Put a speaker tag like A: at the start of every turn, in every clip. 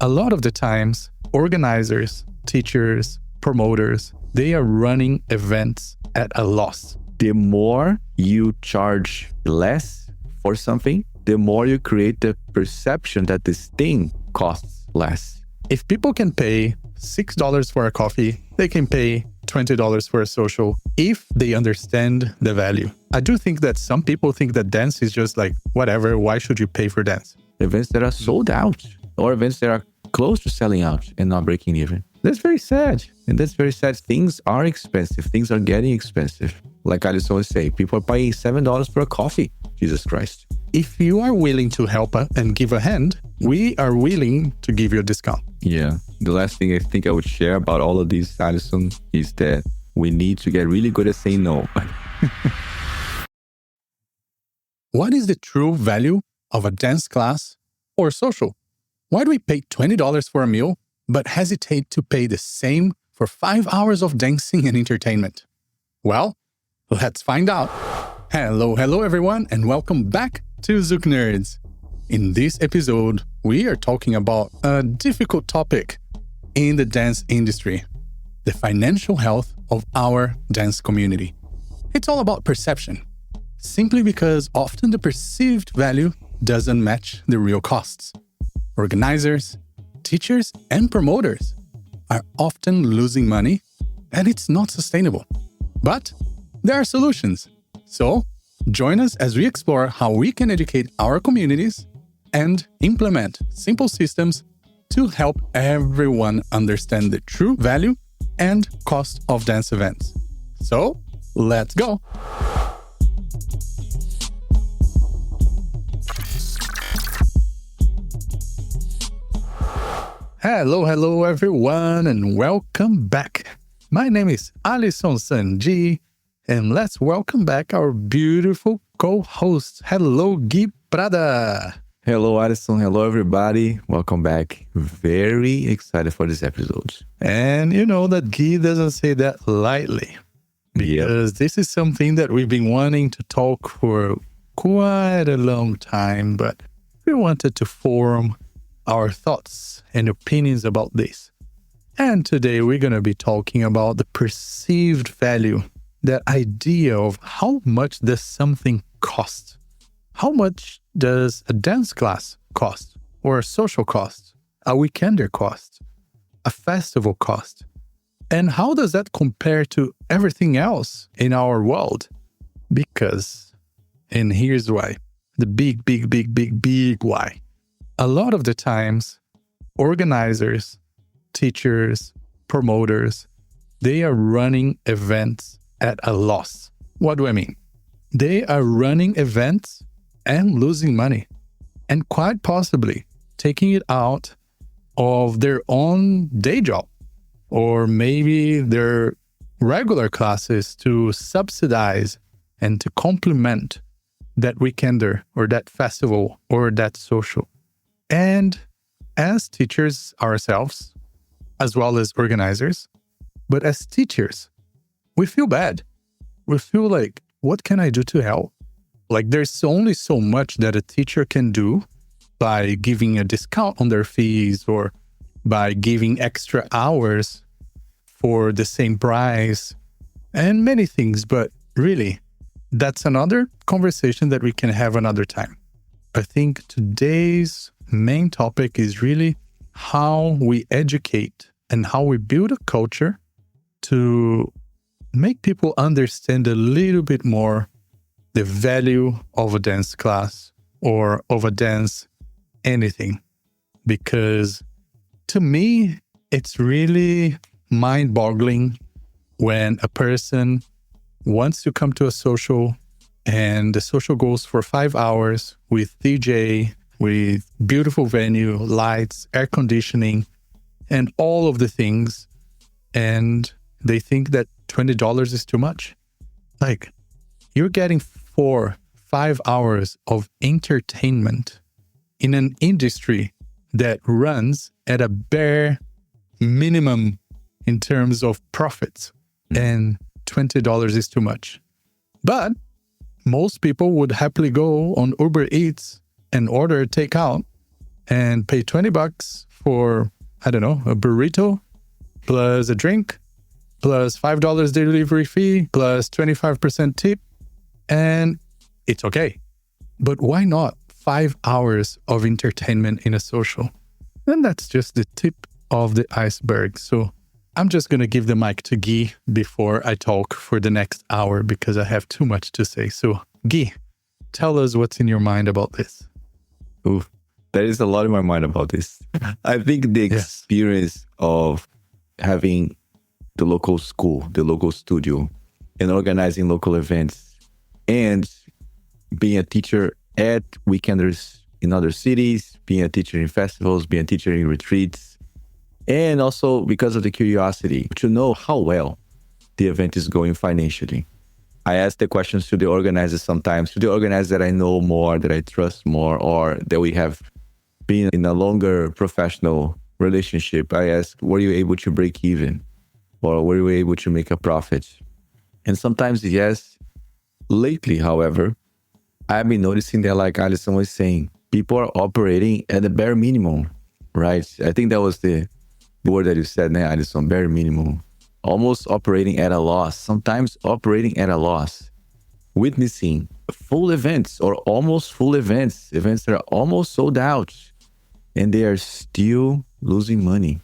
A: A lot of the times, organizers, teachers, promoters, they are running events at a loss.
B: The more you charge less for something, the more you create the perception that this thing costs less.
A: If people can pay $6 for a coffee, they can pay $20 for a social if they understand the value. I do think that some people think that dance is just like, whatever, why should you pay for dance?
B: Events that are sold out or events that are close to selling out and not breaking even. That's very sad. And that's very sad. Things are expensive. Things are getting expensive. Like Alison would say, people are paying $7 for a coffee. Jesus Christ.
A: If you are willing to help and give a hand, we are willing to give you a discount.
B: Yeah. The last thing I think I would share about all of these, Alison, is that we need to get really good at saying no.
A: What is the true value of a dance class or social? Why do we pay $20 for a meal, but hesitate to pay the same for 5 hours of dancing and entertainment? Well, let's find out. Hello everyone, and welcome back to ZoukNerds. In this episode, we are talking about a difficult topic in the dance industry, the financial health of our dance community. It's all about perception, simply because often the perceived value doesn't match the real costs. Organizers, teachers, and promoters are often losing money, and it's not sustainable. But there are solutions. So, join us as we explore how we can educate our communities and implement simple systems to help everyone understand the true value and cost of dance events. So, let's go! Hello everyone, and welcome back. My name is Alison Sanji, and let's welcome back our beautiful co-host. Hello, Gui Prada.
B: Hello, Alison. Hello, everybody. Welcome back. Very excited for this episode.
A: And you know that Gui doesn't say that lightly, because this is something that we've been wanting to talk for quite a long time, but we wanted to form our thoughts and opinions about this. And today we're going to be talking about the perceived value, that idea of how much does something cost. How much does a dance class cost, or a social cost, a weekender cost, a festival cost? And how does that compare to everything else in our world? Because, and here's why, the big why. A lot of the times, organizers, teachers, promoters, they are running events at a loss. What do I mean? They are running events and losing money, and quite possibly taking it out of their own day job, or maybe their regular classes to subsidize and to complement that weekender or that festival or that social. And as teachers ourselves, as well as organizers, but as teachers, we feel bad. We feel like, what can I do to help? Like, there's only so much that a teacher can do by giving a discount on their fees or by giving extra hours for the same price and many things. But really, that's another conversation that we can have another time. I think today's main topic is really how we educate and how we build a culture to make people understand a little bit more the value of a dance class or of a dance anything. Because to me, it's really mind-boggling when a person wants to come to a social and the social goes for 5 hours with DJ, with beautiful venue, lights, air conditioning, and all of the things. And they think that $20 is too much. Like, you're getting 4-5 hours of entertainment in an industry that runs at a bare minimum in terms of profits, and $20 is too much. But most people would happily go on Uber Eats and order takeout and pay $20 for, I don't know, a burrito plus a drink plus $5 delivery fee plus 25% tip, and it's okay. But why not 5 hours of entertainment in a social? And that's just the tip of the iceberg. So I'm just going to give the mic to Gui before I talk for the next hour because I have too much to say. So Gui, tell us what's in your mind about this.
B: Oof, there is a lot in my mind about this. I think the experience of having the local school, the local studio, and organizing local events, and being a teacher at weekenders in other cities, being a teacher in festivals, being a teacher in retreats, and also because of the curiosity to know how well the event is going financially. I ask the questions to the organizers sometimes, to the organizers that I know more, that I trust more, or that we have been in a longer professional relationship. I ask, were you able to break even? Or were you able to make a profit? And sometimes, yes. Lately, however, I've been noticing that, like Alison was saying, people are operating at the bare minimum, right? I think that was the word that you said, Alison, bare minimum. Almost operating at a loss, sometimes operating at a loss. Witnessing full events or almost full events that are almost sold out, and they are still losing money,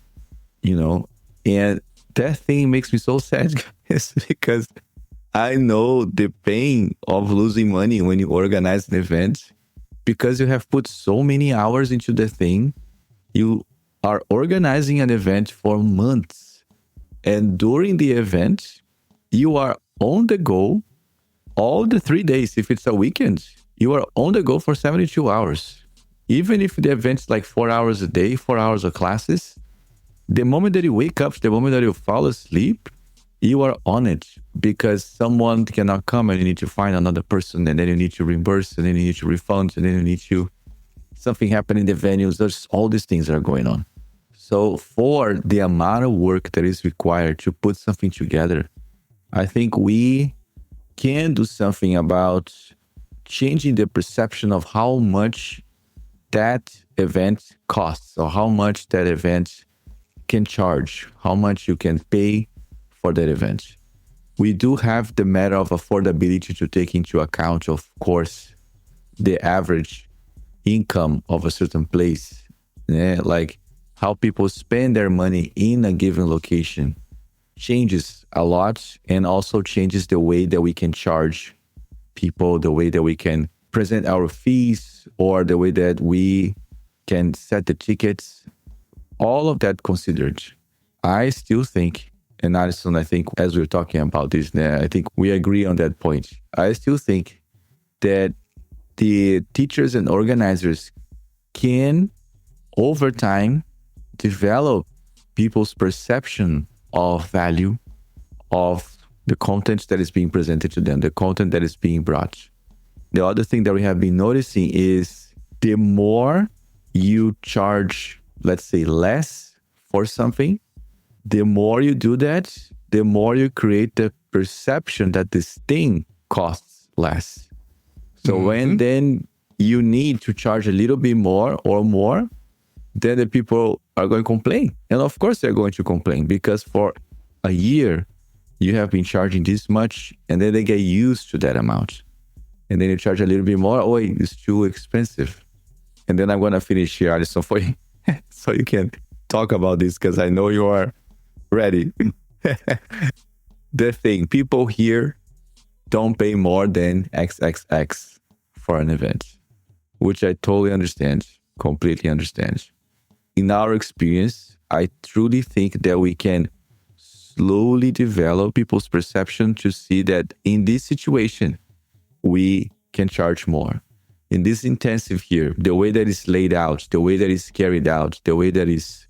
B: And that thing makes me so sad, guys, because I know the pain of losing money when you organize an event, because you have put so many hours into the thing. You are organizing an event for months, and during the event, you are on the go all the 3 days. If it's a weekend, you are on the go for 72 hours. Even if the event's like 4 hours a day, 4 hours of classes, the moment that you wake up, the moment that you fall asleep, you are on it because someone cannot come and you need to find another person, and then you need to reimburse, and then you need to refund, and then you need to, something happen in the venues. There's all these things that are going on. So for the amount of work that is required to put something together, I think we can do something about changing the perception of how much that event costs, or how much that event can charge, how much you can pay for that event. We do have the matter of affordability to take into account, of course, the average income of a certain place, like how people spend their money in a given location changes a lot, and also changes the way that we can charge people, the way that we can present our fees, or the way that we can set the tickets. All of that considered, I still think, and Alison, I think as we're talking about this, I think we agree on that point. I still think that the teachers and organizers can, over time, develop people's perception of value of the content that is being presented to them, the content that is being brought. The other thing that we have been noticing is the more you charge, let's say, less for something, the more you do that, the more you create the perception that this thing costs less. So when then you need to charge a little bit more or more, then the people are going to complain. And of course they're going to complain, because for a year you have been charging this much, and then they get used to that amount. And then you charge a little bit more, it's too expensive. And then I'm going to finish here, Alison, for you, so you can talk about this, because I know you are ready. The thing, people here don't pay more than XXX for an event, which I totally understand, completely understand. In our experience, I truly think that we can slowly develop people's perception to see that in this situation, we can charge more. In this intensive here, the way that it's laid out, the way that it's carried out, the way that it's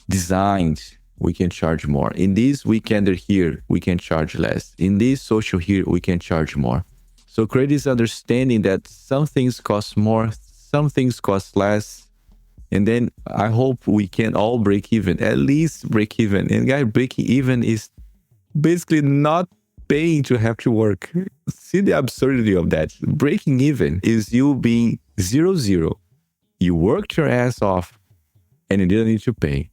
B: designed, we can charge more. In this weekender here, we can charge less. In this social here, we can charge more. So create this understanding that some things cost more, some things cost less. And then I hope we can all break even, at least break even. And guys, breaking even is basically not paying to have to work. See the absurdity of that. Breaking even is you being 0-0. You worked your ass off and you didn't need to pay.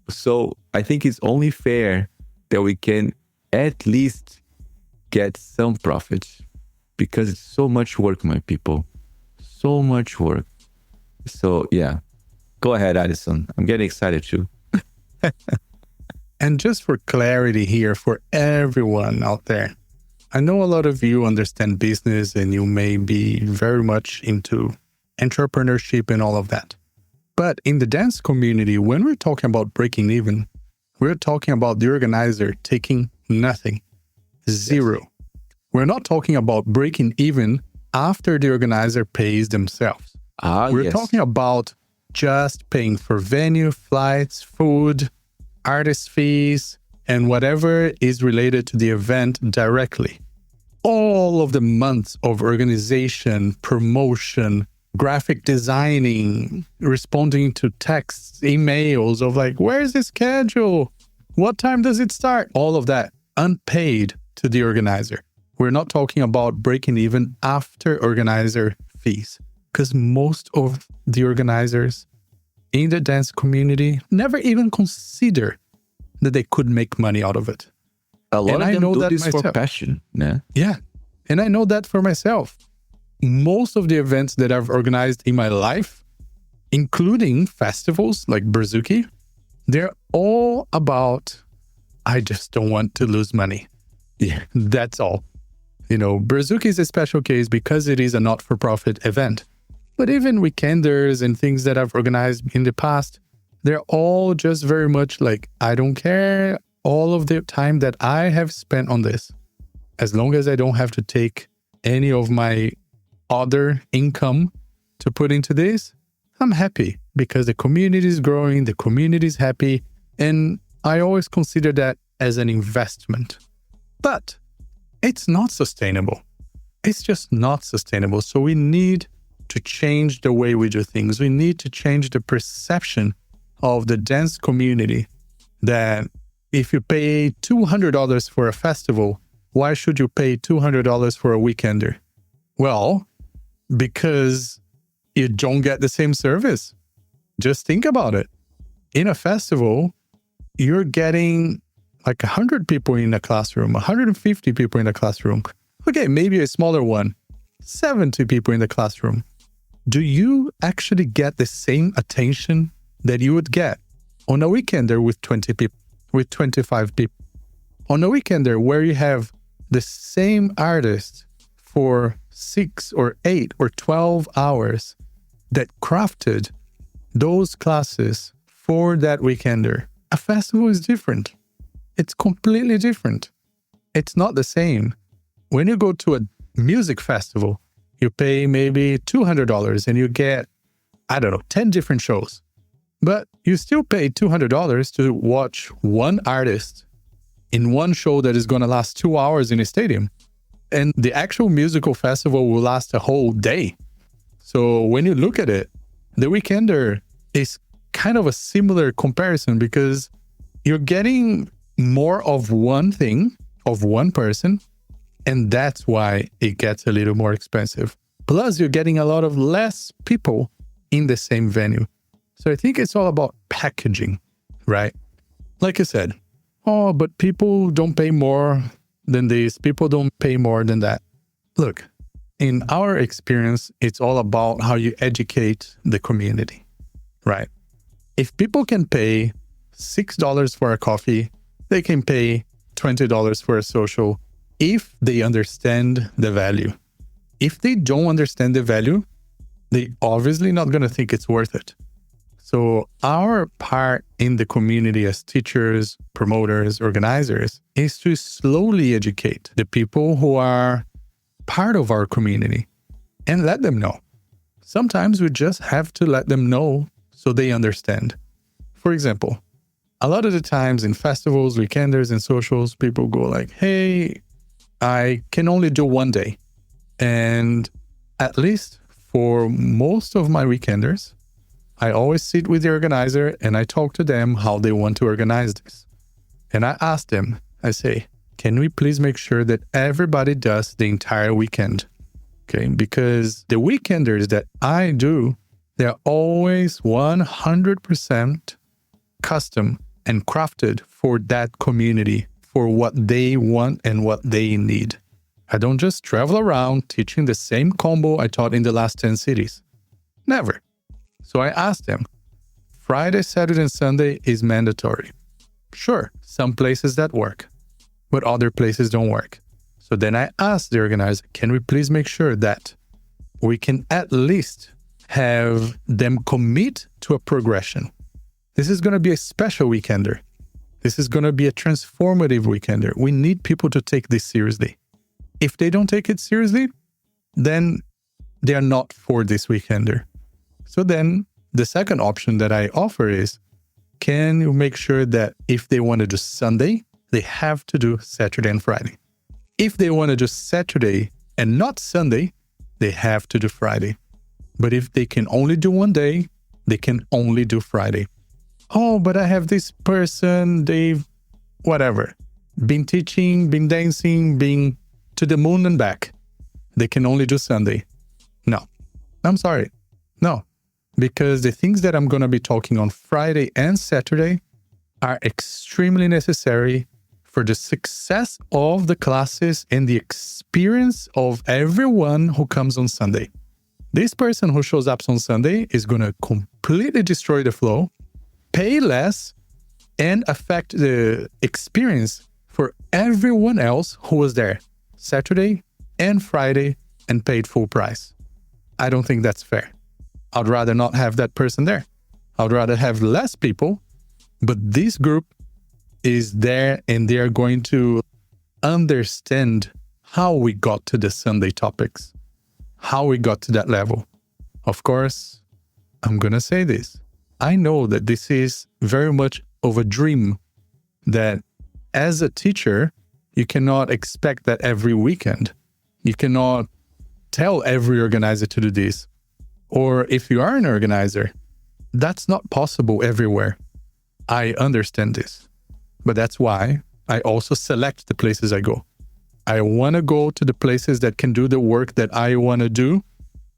B: So I think it's only fair that we can at least get some profit, because it's so much work, my people. So much work. So yeah, go ahead, Addison. I'm getting excited too.
A: And just for clarity here for everyone out there, I know a lot of you understand business and you may be very much into entrepreneurship and all of that. But in the dance community, when we're talking about breaking even, we're talking about the organizer taking nothing, zero. Yes. We're not talking about breaking even after the organizer pays themselves. We're talking about just paying for venue, flights, food, artist fees, and whatever is related to the event directly. All of the months of organization, promotion, graphic designing, responding to texts, emails of like, where's the schedule? What time does it start? All of that unpaid to the organizer. We're not talking about breaking even after organizer fees, because most of the organizers in the dance community never even consider that they could make money out of it.
B: A lot of them do this for passion.
A: Yeah. And I know that for myself. Most of the events that I've organized in my life, including festivals like Brazuki, they're all about, I just don't want to lose money. Yeah, that's all. You know, Brazuki is a special case because it is a not-for-profit event. But even weekenders and things that I've organized in the past, they're all just very much like, I don't care all of the time that I have spent on this. As long as I don't have to take any of my other income to put into this, I'm happy because the community is growing, the community is happy, and I always consider that as an investment. But it's not sustainable. It's just not sustainable. So we need to change the way we do things. We need to change the perception of the dance community that if you pay $200 for a festival, why should you pay $200 for a weekender? Well, because you don't get the same service. Just think about it. In a festival, you're getting like 100 people in a classroom, 150 people in a classroom. Okay, maybe a smaller one, 70 people in the classroom. Do you actually get the same attention that you would get on a weekender with 20 people, with 25 people? On a weekender where you have the same artist for 6 or 8 or 12 hours that crafted those classes for that weekender, a festival is different. It's completely different. It's not the same. When you go to a music festival, you pay maybe $200 and you get, 10 different shows. But you still pay $200 to watch one artist in one show that is going to last 2 hours in a stadium. And the actual musical festival will last a whole day. So when you look at it, the weekender is kind of a similar comparison because you're getting more of one thing, of one person, and that's why it gets a little more expensive. Plus, you're getting a lot of less people in the same venue. So I think it's all about packaging, right? Like I said, but people don't pay more than this. People don't pay more than that. Look, in our experience, it's all about how you educate the community, right? If people can pay $6 for a coffee, they can pay $20 for a social if they understand the value. If they don't understand the value, they obviously not going to think it's worth it. So our part in the community as teachers, promoters, organizers is to slowly educate the people who are part of our community and let them know. Sometimes we just have to let them know so they understand. For example, a lot of the times in festivals, weekenders, and socials, people go like, hey, I can only do one day. And at least for most of my weekenders, I always sit with the organizer and I talk to them how they want to organize this. And I ask them, I say, can we please make sure that everybody does the entire weekend? Okay, because the weekenders that I do, They're always 100% custom and crafted for that community, for what they want and what they need. I don't just travel around teaching the same combo I taught in the last 10 cities. Never. So I asked them, Friday, Saturday, and Sunday is mandatory. Sure, some places that work, but other places don't work. So then I asked the organizer, can we please make sure that we can at least have them commit to a progression? This is going to be a special weekender. This is going to be a transformative weekender. We need people to take this seriously. If they don't take it seriously, then they are not for this weekender. So then the second option that I offer is, can you make sure that if they want to do Sunday, they have to do Saturday and Friday? If they want to do Saturday and not Sunday, they have to do Friday. But if they can only do one day, they can only do Friday. Oh, but I have this person, they've whatever, been teaching, been dancing, been to the moon and back. They can only do Sunday. No, I'm sorry. No, because the things that I'm going to be talking on Friday and Saturday are extremely necessary for the success of the classes and the experience of everyone who comes on Sunday. This person who shows up on Sunday is going to completely destroy the flow, pay less, and affect the experience for everyone else who was there Saturday and Friday and paid full price. I don't think that's fair. I'd rather not have that person there. I'd rather have less people, but this group is there and they are going to understand how we got to the Sunday topics, how we got to that level. Of course, I'm going to say this. I know that this is very much of a dream, that as a teacher, you cannot expect that every weekend. You cannot tell every organizer to do this. Or if you are an organizer, that's not possible everywhere. I understand this. But that's why I also select the places I go. I want to go to the places that can do the work that I want to do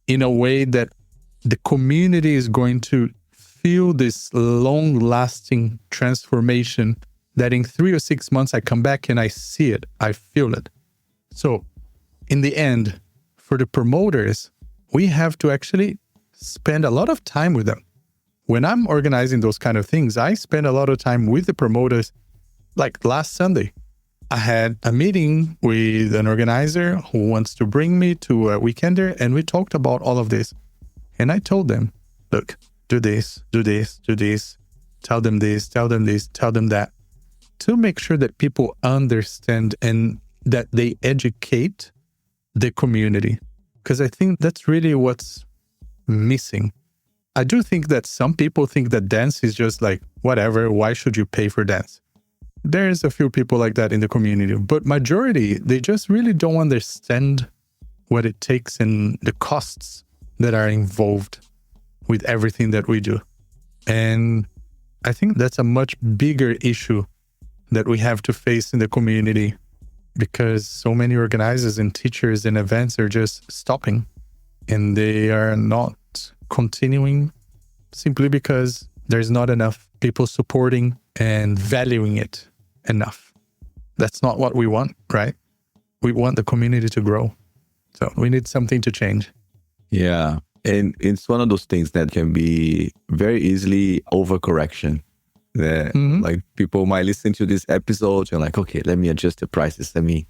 A: in a way that the community is going to feel this long-lasting transformation, that in 3 or 6 months I come back and I see it, I feel it. So in the end, for the promoters, we have to actually spend a lot of time with them. When I'm organizing those kind of things, I spend a lot of time with the promoters. Like last Sunday, I had a meeting with an organizer who wants to bring me to a weekender, and we talked about all of this. And I told them, look, do this, do this, do this, tell them this, tell them this, tell them that, to make sure that people understand and that they educate the community. Because I think that's really what's missing. I do think that some people think that dance is just like, whatever, why should you pay for dance? There's a few people like that in the community, but majority, they just really don't understand what it takes and the costs that are involved with everything that we do. And I think that's a much bigger issue that we have to face in the community, because so many organizers and teachers and events are just stopping and they are not continuing simply because there's not enough people supporting and valuing it enough. That's not what we want, right? We want the community to grow. So we need something to change.
B: Yeah. And it's one of those things that can be very easily overcorrection. That like people might listen to this episode and like, okay, let me adjust the prices. Let me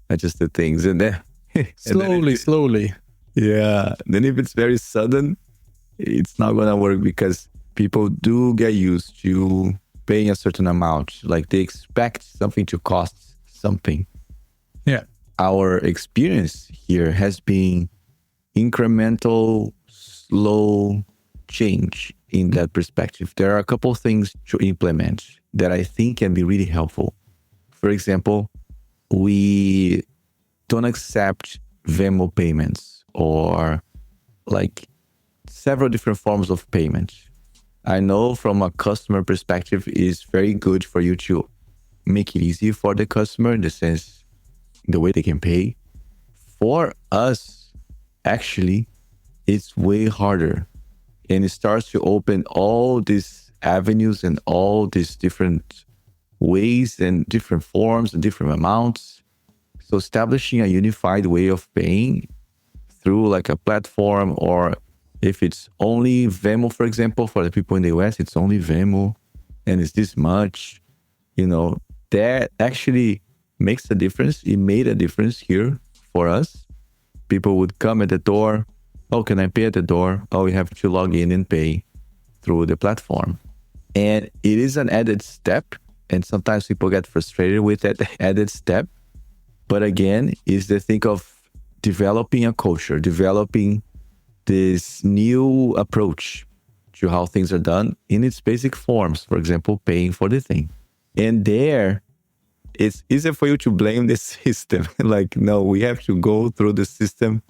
B: adjust the things. And then
A: slowly.
B: Yeah. Then if it's very sudden, it's not going to work, because people do get used to paying a certain amount. Like they expect something to cost something.
A: Yeah.
B: Our experience here has been incremental, slow change in that perspective. There are a couple of things to implement that I think can be really helpful. For example, we don't accept Venmo payments or like several different forms of payment. I know from a customer perspective, it's very good for you to make it easy for the customer in the sense, the way they can pay. For us, actually, it's way harder And it starts to open all these avenues and all these different ways and different forms and different amounts. So establishing a unified way of paying through like a platform, or if it's only Venmo, for example, for the people in the US, it's only Venmo and it's this much, that actually makes a difference. It made a difference here for us. People would come at the door. Oh, can I pay at the door? Oh, we have to log in and pay through the platform. And it is an added step. And sometimes people get frustrated with that added step. But again, is the thing of developing a culture, developing this new approach to how things are done in its basic forms. For example, paying for the thing. And there, it's easier for you to blame the system. Like, no, we have to go through the system,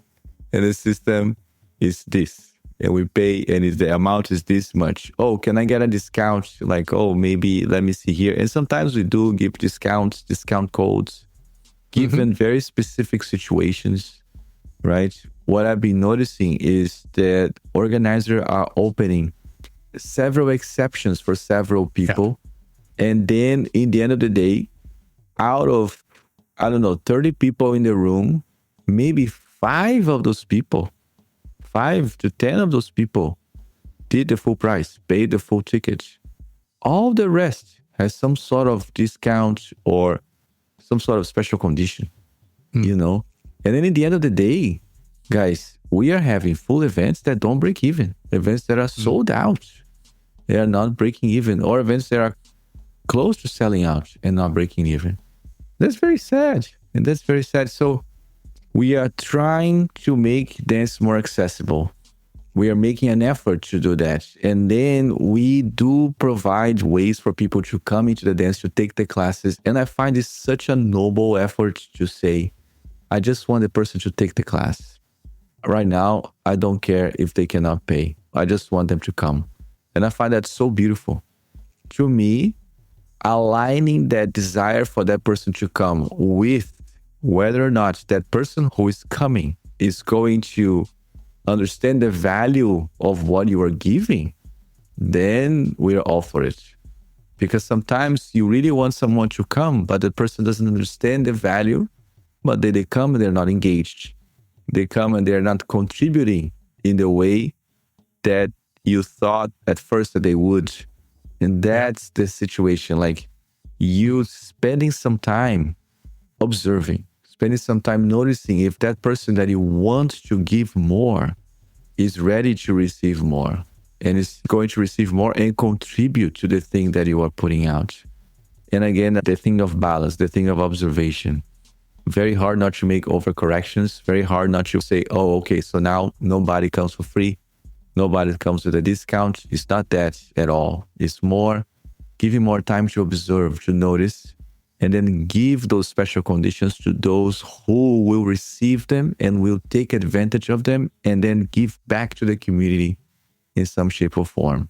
B: and the system is this. And we pay, and the amount is this much. Oh, can I get a discount? Like, oh, maybe, let me see here. And sometimes we do give discounts, discount codes, given very specific situations, right? What I've been noticing is that organizers are opening several exceptions for several people. Yeah. And then in the end of the day, out of, 30 people in the room, maybe 5 of those people, 5 to 10 of those people did the full price, paid the full ticket. All the rest has some sort of discount or some sort of special condition, And then in the end of the day, guys, we are having full events that don't break even, events that are sold out. They are not breaking even, or events that are close to selling out and not breaking even. That's very sad. And that's very sad. So we are trying to make dance more accessible. We are making an effort to do that. And then we do provide ways for people to come into the dance, to take the classes. And I find it such a noble effort to say, I just want the person to take the class. Right now, I don't care if they cannot pay. I just want them to come. And I find that so beautiful. To me, aligning that desire for that person to come with whether or not that person who is coming is going to understand the value of what you are giving, then we're all for it. Because sometimes you really want someone to come, but the person doesn't understand the value, but they come and they're not engaged. They come and they're not contributing in the way that you thought at first that they would. And that's the situation. Like, you spending some time observing, spending some time noticing if that person that you want to give more is ready to receive more and is going to receive more and contribute to the thing that you are putting out. And again, the thing of balance, the thing of observation. Very hard not to make overcorrections. Very hard not to say, oh, okay, so now nobody comes for free. Nobody comes with a discount. It's not that at all. It's more giving more time to observe, to notice, and then give those special conditions to those who will receive them and will take advantage of them and then give back to the community in some shape or form.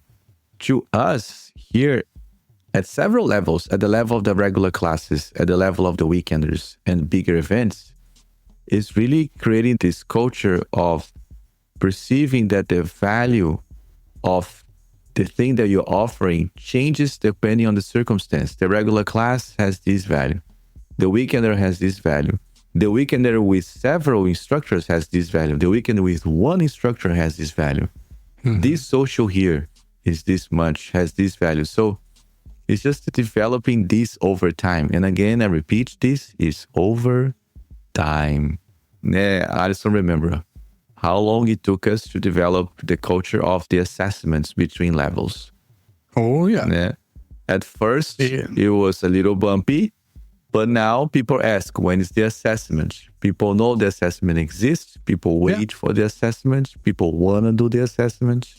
B: To us here, at several levels, at the level of the regular classes, at the level of the weekenders and bigger events, is really creating this culture of perceiving that the value of the thing that you're offering changes depending on the circumstance. The regular class has this value. The weekender has this value. The weekender with several instructors has this value. The weekender with one instructor has this value. This social here is this much, has this value. So it's just developing this over time. And again, I repeat, this is over time. I just don't remember how long it took us to develop the culture of the assessments between levels.
A: Oh, yeah.
B: At first, it was a little bumpy, but now people ask, when is the assessment? People know the assessment exists. People wait for the assessment. People want to do the assessment.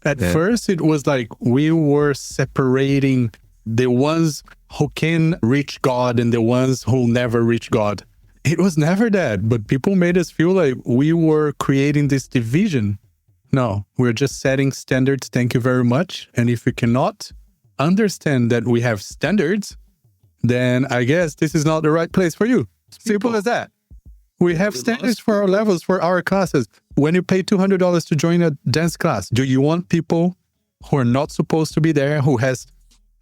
A: At first, it was like we were separating the ones who can reach God and the ones who never reach God. It was never that, but people made us feel like we were creating this division. No, we're just setting standards. Thank you very much. And if you cannot understand that we have standards, then I guess this is not the right place for you. Simple as that. We have standards for our levels, for our classes. When you pay $200 to join a dance class, do you want people who are not supposed to be there, who has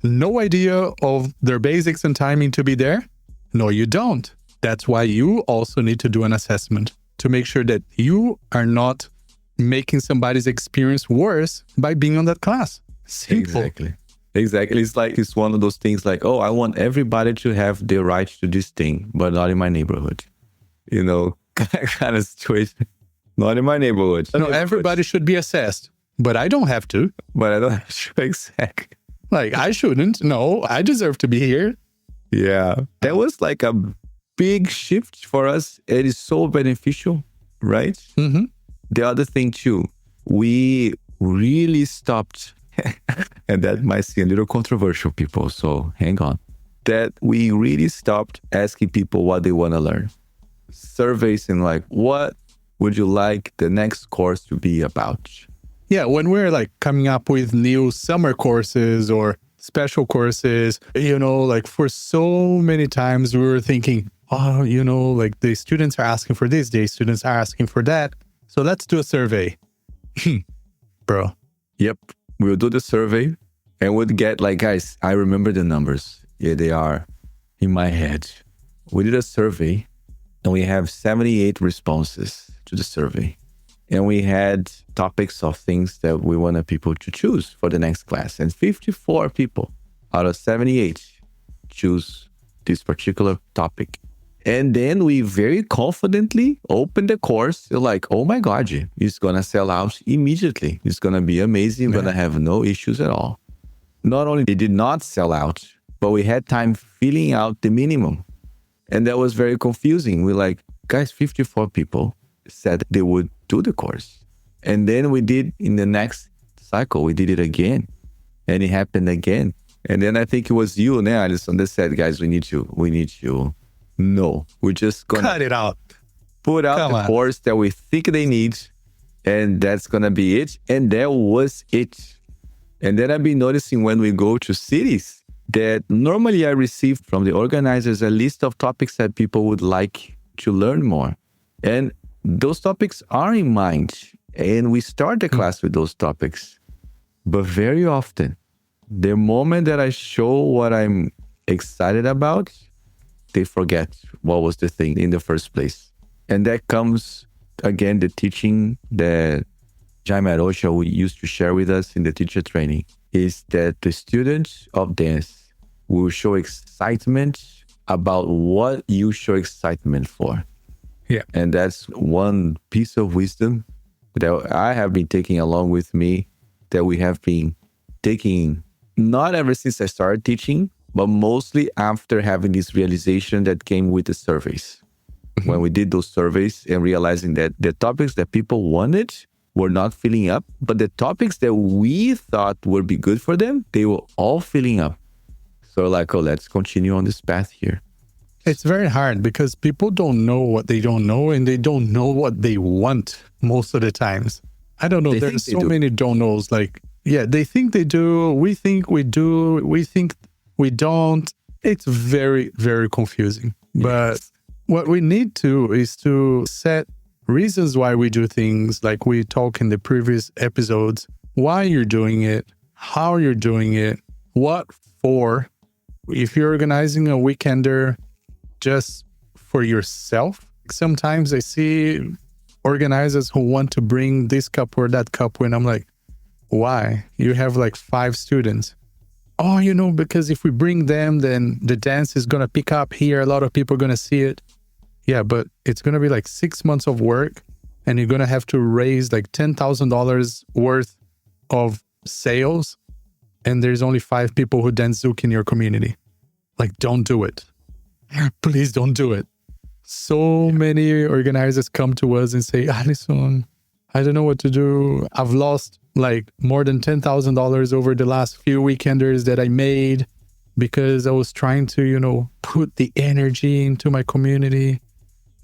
A: no idea of their basics and timing to be there? No, you don't. That's why you also need to do an assessment to make sure that you are not making somebody's experience worse by being on that class. Simple.
B: Exactly. It's one of those things like, oh, I want everybody to have the right to this thing, but not in my neighborhood. You know, kind of situation. Not in my neighborhood.
A: No, everybody should be assessed, but I don't have to.
B: But I don't have to. Exactly.
A: Like, I shouldn't. No, I deserve to be here.
B: Yeah. That was like a big shift for us. It is so beneficial, right?
A: Mm-hmm.
B: The other thing too, we really stopped, and that might seem a little controversial, people, so hang on, that we really stopped asking people what they want to learn. Surveys and like, what would you like the next course to be about?
A: Yeah, when we're like coming up with new summer courses or special courses, you know, like for so many times we were thinking, oh, you know, like the students are asking for this, the students are asking for that. So let's do a survey. Bro.
B: Yep. We'll do the survey and we'll get like, guys, I remember the numbers. Yeah, they are in my head. We did a survey and we have 78 responses to the survey. And we had topics of things that we wanted people to choose for the next class. And 54 people out of 78 choose this particular topic. And then we very confidently opened the course. Like, oh my God, it's going to sell out immediately. It's going to be amazing. We're going to have no issues at all. Not only it did not sell out, but we had time filling out the minimum. And that was very confusing. We're like, guys, 54 people said they would do the course. And then we did in the next cycle, we did it again. And it happened again. And then I think it was you, Alison, that said, guys, we need you. No, we're just going to
A: cut it out.
B: Put out the course that we think they need. And that's going to be it. And that was it. And then I've been noticing when we go to cities that normally I receive from the organizers a list of topics that people would like to learn more. And those topics are in mind. And we start the class with those topics. But very often, the moment that I show what I'm excited about, they forget what was the thing in the first place. And that comes, again, the teaching that Jaime Arocha used to share with us in the teacher training, is that the students of dance will show excitement about what you show excitement for.
A: Yeah.
B: And that's one piece of wisdom that I have been taking along with me, that we have been taking, not ever since I started teaching, but mostly after having this realization that came with the surveys. Mm-hmm. When we did those surveys and realizing that the topics that people wanted were not filling up, but the topics that we thought would be good for them, they were all filling up. So like, oh, let's continue on this path here.
A: It's very hard because people don't know what they don't know, and they don't know what they want most of the times. I don't know. There's so many don't knows. Like, yeah, they think they do. We think we do. We think we don't. It's very, very confusing. Yes. But what we need to is to set reasons why we do things, like we talked in the previous episodes, why you're doing it, how you're doing it, what for. If you're organizing a weekender just for yourself, sometimes I see organizers who want to bring this couple or that couple, and I'm like, why? You have like 5 students. Oh, you know, because if we bring them, then the dance is going to pick up here. A lot of people are going to see it. Yeah, but it's going to be like 6 months of work, and you're going to have to raise like $10,000 worth of sales, and there's only 5 people who dance Zouk in your community. Like, don't do it. Please don't do it. So many organizers come to us and say, Alison, I don't know what to do. I've lost like more than $10,000 over the last few weekenders that I made because I was trying to, you know, put the energy into my community.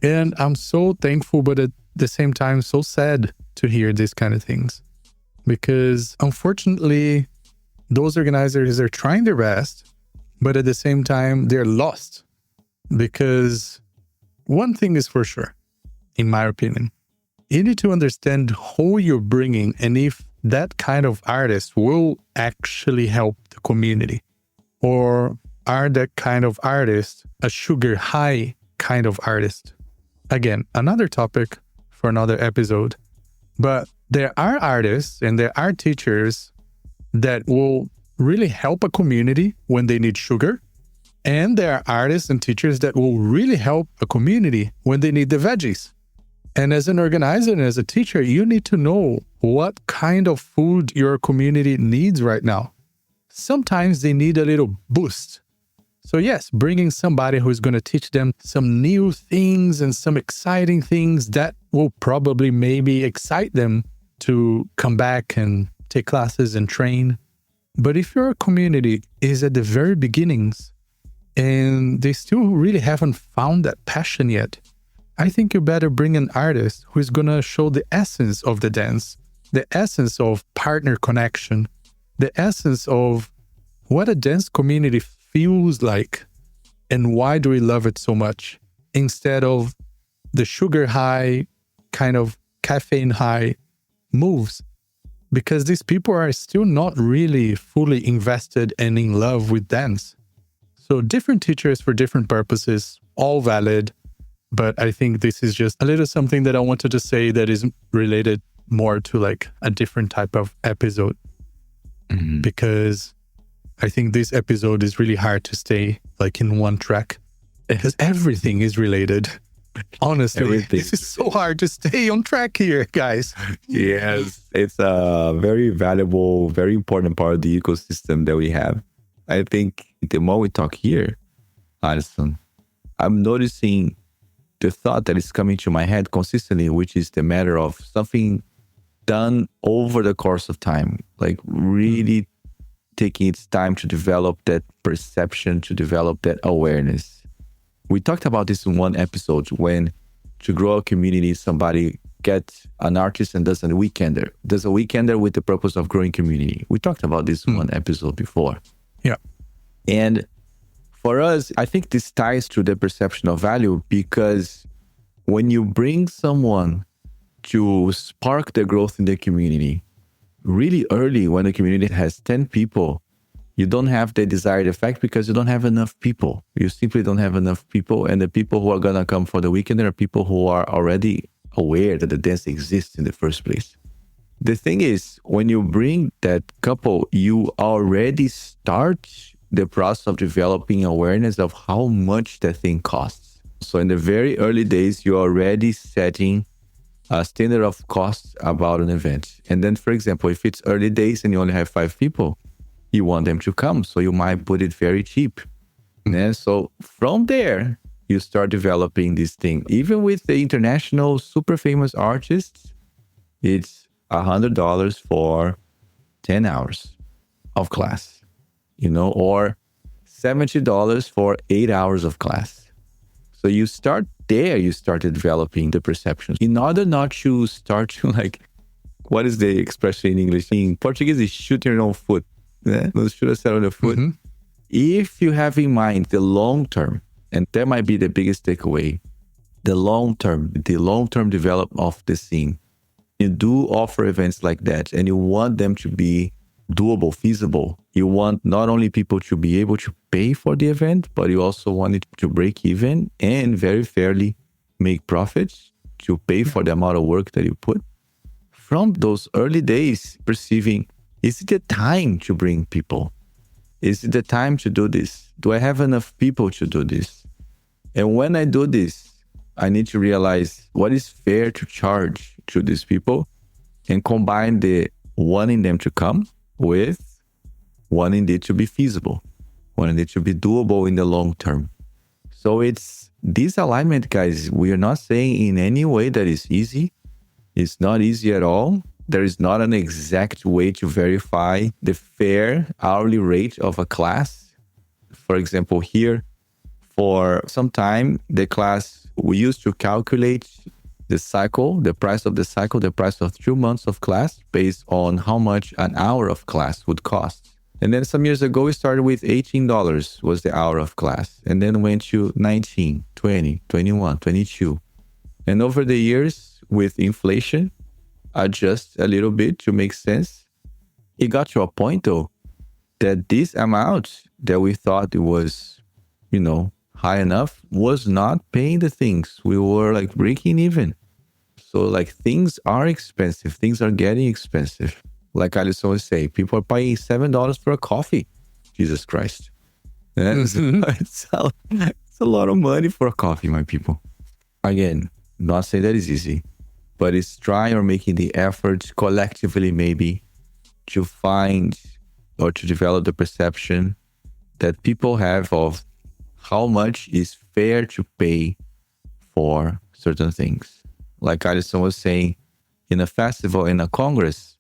A: And I'm so thankful, but at the same time, so sad to hear these kind of things. Because unfortunately, those organizers are trying their best, but at the same time, they're lost. Because one thing is for sure, in my opinion. You need to understand who you're bringing and if that kind of artist will actually help the community. Or are that kind of artist a sugar high kind of artist? Again, another topic for another episode. But there are artists and there are teachers that will really help a community when they need sugar. And there are artists and teachers that will really help a community when they need the veggies. And as an organizer and as a teacher, you need to know what kind of food your community needs right now. Sometimes they need a little boost. So yes, bringing somebody who's going to teach them some new things and some exciting things that will probably maybe excite them to come back and take classes and train. But if your community is at the very beginnings and they still really haven't found that passion yet, I think you better bring an artist who is going to show the essence of the dance, the essence of partner connection, the essence of what a dance community feels like and why do we love it so much, instead of the sugar high, kind of caffeine high moves. Because these people are still not really fully invested and in love with dance. So different teachers for different purposes, all valid. But I think this is just a little something that I wanted to say that is related more to like a different type of episode. Because I think this episode is really hard to stay like in one track because everything is related. Honestly, this is so hard to stay on track here, guys.
B: Yes, it's a very valuable, very important part of the ecosystem that we have. I think the more we talk here, Alison, I'm noticing the thought that is coming to my head consistently, which is the matter of something done over the course of time, like really taking its time to develop that perception, to develop that awareness. We talked about this in one episode when to grow a community, somebody gets an artist and does a weekender. Does a weekender with the purpose of growing community. We talked about this in one episode before.
A: Yeah.
B: And for us, I think this ties to the perception of value because when you bring someone to spark the growth in the community, really early when the community has 10 people, you don't have the desired effect because you don't have enough people. You simply don't have enough people. And the people who are going to come for the weekend are people who are already aware that the dance exists in the first place. The thing is, when you bring that couple, you already start the process of developing awareness of how much that thing costs. So in the very early days, you're already setting a standard of costs about an event. And then, for example, if it's early days and you only have 5 people, you want them to come. So you might put it very cheap. And so from there, you start developing this thing. Even with the international super famous artists, it's $100 for 10 hours of class, or $70 for 8 hours of class. So you start there, you started developing the perception. In order not to start to what is the expression in English? In Portuguese, is shoot your own foot. No shoot yourself on the foot. Mm-hmm. If you have in mind the long term, and that might be the biggest takeaway, the long term development of the scene. You do offer events like that, and you want them to be doable, feasible. You want not only people to be able to pay for the event, but you also want it to break even and very fairly make profits to pay for the amount of work that you put. From those early days, perceiving, is it the time to bring people? Is it the time to do this? Do I have enough people to do this? And when I do this, I need to realize what is fair to charge to these people and combine the wanting them to come with wanting it to be feasible, wanting it to be doable in the long term. So it's this alignment, guys. We are not saying in any way that it's easy. It's not easy at all. There is not an exact way to verify the fair hourly rate of a class. For example, here, for some time, the class, we used to calculate the cycle, the price of the cycle, the price of 2 months of class based on how much an hour of class would cost. And then some years ago, we started with $18 was the hour of class. And then went to 19, 20, 21, 22. And over the years, with inflation, adjust a little bit to make sense. It got to a point, though, that this amount that we thought it was, high enough was not paying the things. We were like breaking even. So like things are expensive. Things are getting expensive. Like Alisson always say, people are paying $7 for a coffee. Jesus Christ. It's a lot of money for a coffee, my people. Again, not saying that is easy, but it's trying or making the effort collectively maybe to find or to develop the perception that people have of how much is fair to pay for certain things. Like Alison was saying, in a festival, in a congress,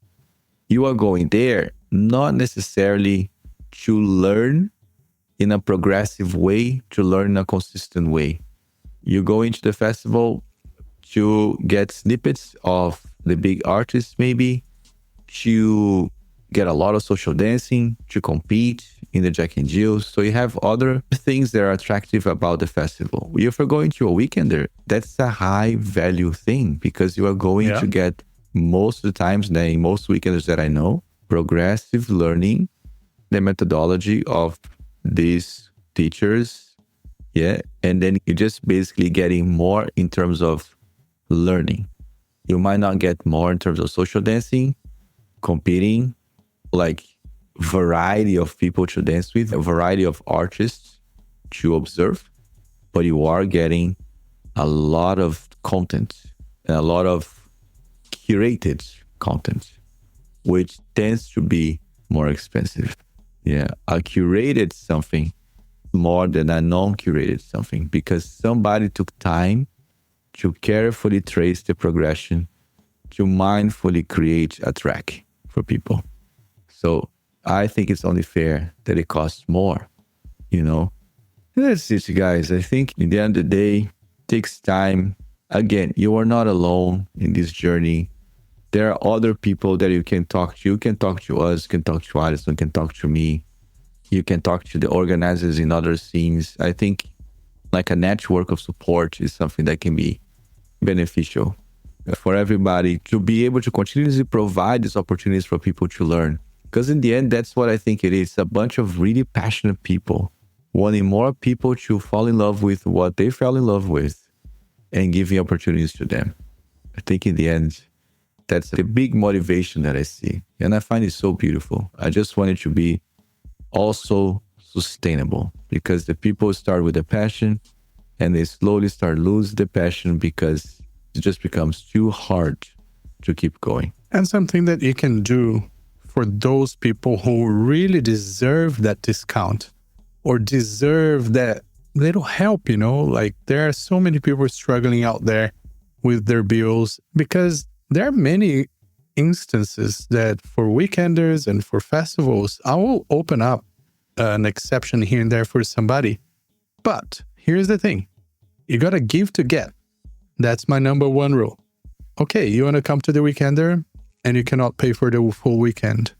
B: you are going there not necessarily to learn in a progressive way, to learn in a consistent way. You go into the festival to get snippets of the big artists, maybe, to get a lot of social dancing, to compete in the Jack and Jills. So you have other things that are attractive about the festival. If you're going to a weekender, that's a high value thing because you are going to get most of the times, in most weekenders that I know, progressive learning, the methodology of these teachers. Yeah. And then you're just basically getting more in terms of learning. You might not get more in terms of social dancing, competing, like variety of people to dance with, a variety of artists to observe, but you are getting a lot of content and a lot of curated content, which tends to be more expensive. Yeah, a curated something more than a non-curated something because somebody took time to carefully trace the progression, to mindfully create a track for people. So I think it's only fair that it costs more, That's it, guys. I think in the end of the day, it takes time. Again, you are not alone in this journey. There are other people that you can talk to. You can talk to us, you can talk to Alison, you can talk to me. You can talk to the organizers in other scenes. I think like a network of support is something that can be beneficial for everybody to be able to continuously provide these opportunities for people to learn. Because in the end, that's what I think it is. A bunch of really passionate people wanting more people to fall in love with what they fell in love with and giving opportunities to them. I think in the end, that's the big motivation that I see. And I find it so beautiful. I just want it to be also sustainable because the people start with a passion and they slowly start losing the passion because it just becomes too hard to keep going.
A: And something that you can do for those people who really deserve that discount or deserve that little help, like there are so many people struggling out there with their bills because there are many instances that for weekenders and for festivals, I will open up an exception here and there for somebody. But here's the thing. You got to give to get. That's my number one rule. Okay, you want to come to the weekender and you cannot pay for the full weekend.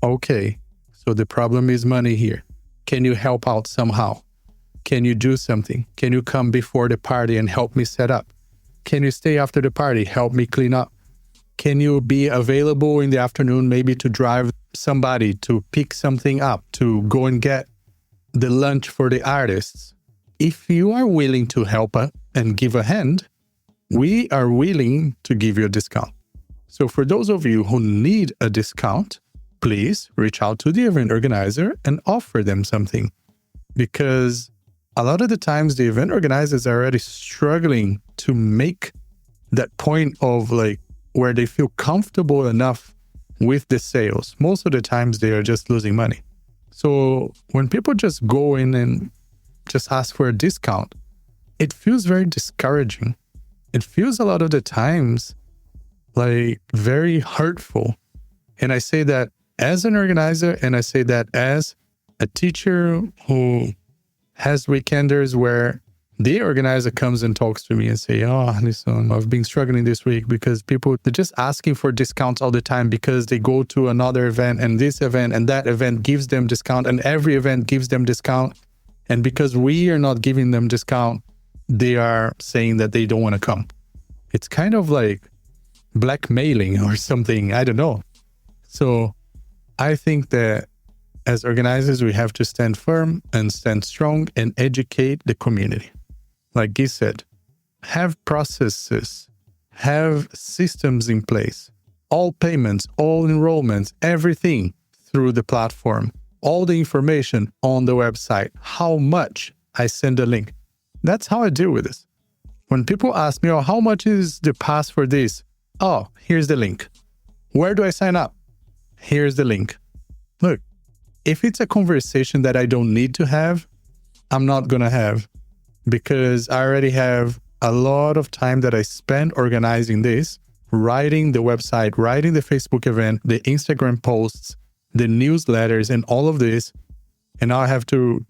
A: Okay, so the problem is money here. Can you help out somehow? Can you do something? Can you come before the party and help me set up? Can you stay after the party, help me clean up? Can you be available in the afternoon maybe to drive somebody to pick something up, to go and get the lunch for the artists? If you are willing to help and give a hand, we are willing to give you a discount. So for those of you who need a discount, please reach out to the event organizer and offer them something. Because a lot of the times the event organizers are already struggling to make that point of like where they feel comfortable enough with the sales. Most of the times they are just losing money. So when people just go in and just ask for a discount, it feels very discouraging. It feels a lot of the times like very hurtful. And I say that as an organizer, and I say that as a teacher who has weekenders where the organizer comes and talks to me and say, oh, listen, I've been struggling this week because people, they're just asking for discounts all the time because they go to another event and this event and that event gives them discount and every event gives them discount. And because we are not giving them discount, they are saying that they don't want to come. It's kind of like blackmailing or something. I don't know. So I think that as organizers, we have to stand firm and stand strong and educate the community. Like Guy said, have processes, have systems in place, all payments, all enrollments, everything through the platform, all the information on the website, how much I send a link. That's how I deal with this. When people ask me, oh, how much is the pass for this? Oh, here's the link. Where do I sign up? Here's the link. Look, if it's a conversation that I don't need to have, I'm not going to have, because I already have a lot of time that I spend organizing this, writing the website, writing the Facebook event, the Instagram posts, the newsletters, and all of this. And now I have to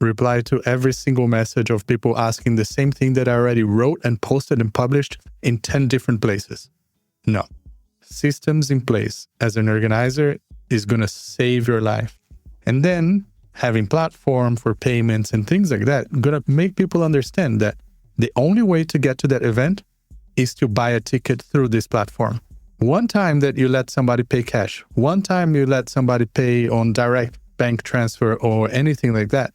A: reply to every single message of people asking the same thing that I already wrote and posted and published in 10 different places. No. Systems in place as an organizer is going to save your life. And then having platform for payments and things like that, going to make people understand that the only way to get to that event is to buy a ticket through this platform. One time that you let somebody pay cash, one time you let somebody pay on direct bank transfer or anything like that,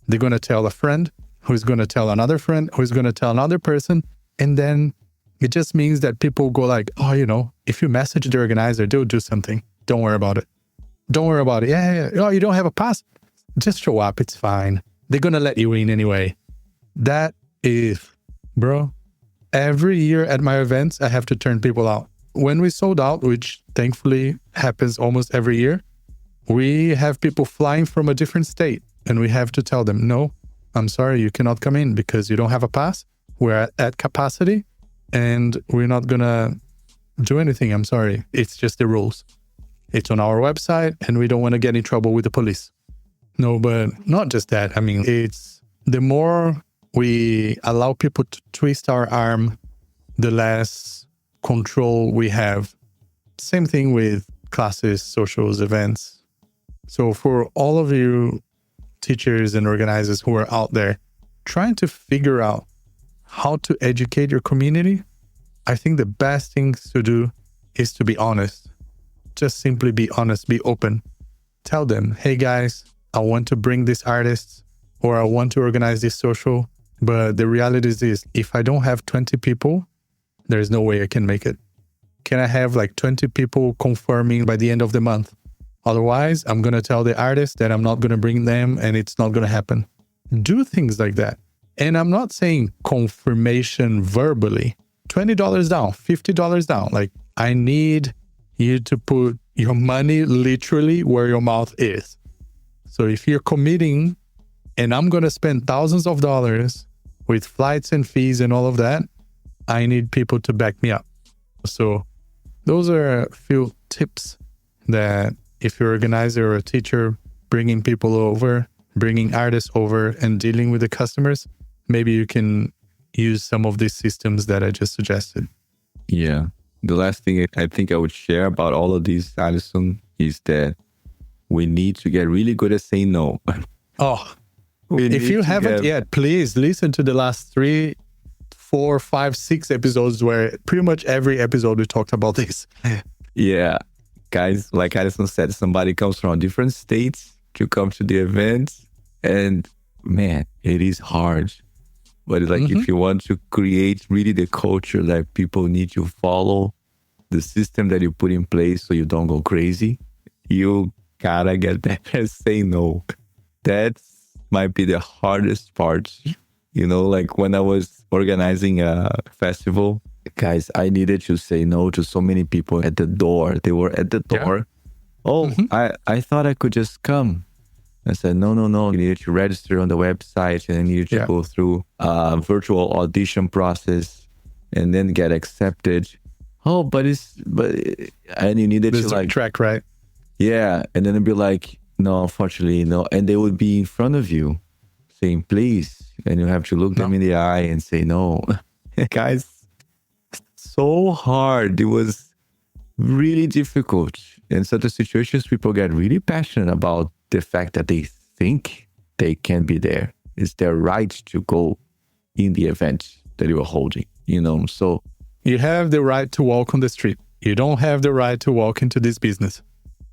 A: they're going to tell a friend who's going to tell another friend who's going to tell another person. And then it just means that people go like, oh, you know, if you message the organizer, they'll do something. Don't worry about it. Don't worry about it. Yeah. Oh, you don't have a pass? Just show up. It's fine. They're going to let you in anyway. That is, bro, every year at my events, I have to turn people out. When we sold out, which thankfully happens almost every year, we have people flying from a different state and we have to tell them, no, I'm sorry, you cannot come in because you don't have a pass. We're at capacity and we're not going to do anything. I'm sorry. It's just the rules. It's on our website and we don't want to get in trouble with the police. No, but not just that. I mean, it's the more we allow people to twist our arm, the less control we have. Same thing with classes, socials, events. So for all of you teachers and organizers who are out there trying to figure out how to educate your community, I think the best thing to do is to be honest. Just simply be honest, be open. Tell them, hey guys, I want to bring these artists or I want to organize this social, but the reality is this, if I don't have 20 people, there's no way I can make it. Can I have like 20 people confirming by the end of the month? Otherwise, I'm going to tell the artist that I'm not going to bring them and it's not going to happen. Do things like that. And I'm not saying confirmation verbally. $20 down, $50 down. Like, I need you to put your money literally where your mouth is. So if you're committing and I'm going to spend thousands of dollars with flights and fees and all of that, I need people to back me up. So those are a few tips that if you're an organizer or a teacher, bringing people over, bringing artists over and dealing with the customers, maybe you can use some of these systems that I just suggested.
B: Yeah. The last thing I think I would share about all of these, Alison, is that we need to get really good at saying no.
A: Oh, if you haven't yet, please listen to the last 3, 4, 5, 6 episodes where pretty much every episode we talked about this.
B: Yeah. Guys, like Alison said, somebody comes from different states to come to the event. And man, it is hard. But it's like if you want to create really the culture that people need to follow, the system that you put in place so you don't go crazy, you gotta get better at saying no. That might be the hardest part. You know, like when I was organizing a festival, guys, I needed to say no to so many people at the door. They were at the door. Yeah. Oh, I thought I could just come. I said, no. You needed to register on the website and I needed to go through a virtual audition process and then get accepted. Oh, and you needed to like
A: track, right?
B: Yeah. And then it'd be like, no, unfortunately, no. And they would be in front of you saying, please. And you have to look them in the eye and say no. Guys, so hard. It was really difficult. In certain situations, people get really passionate about the fact that they think they can be there. It's their right to go in the event that you are holding, you know? So
A: You have the right to walk on the street. You don't have the right to walk into this business.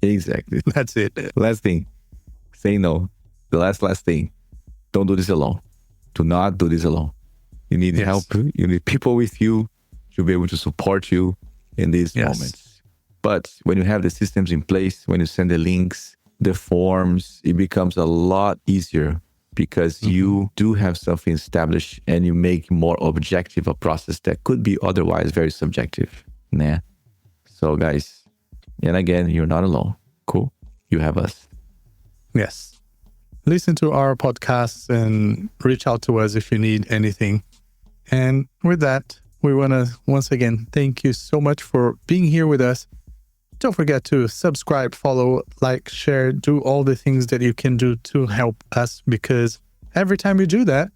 B: Exactly.
A: That's it.
B: Last thing, say no. The last thing, don't do this alone. Do not do this alone. You need help. You need people with you to be able to support you in these moments. But when you have the systems in place, when you send the links, the forms, it becomes a lot easier because you do have something established and you make more objective a process that could be otherwise very subjective. Nah. So guys, and again, you're not alone. Cool. You have us.
A: Yes. Listen to our podcasts and reach out to us if you need anything. And with that, we want to once again thank you so much for being here with us. Don't forget to subscribe, follow, like, share, do all the things that you can do to help us, because every time you do that,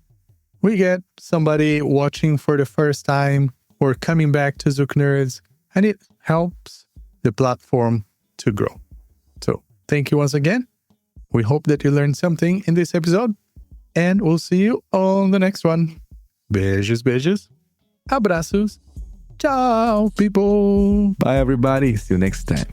A: we get somebody watching for the first time or coming back to ZoukNerds, and it helps the platform to grow. So thank you once again. We hope that you learned something in this episode, and we'll see you on the next one. Beijos, beijos. Abraços. Ciao, people.
B: Bye, everybody. See you next time.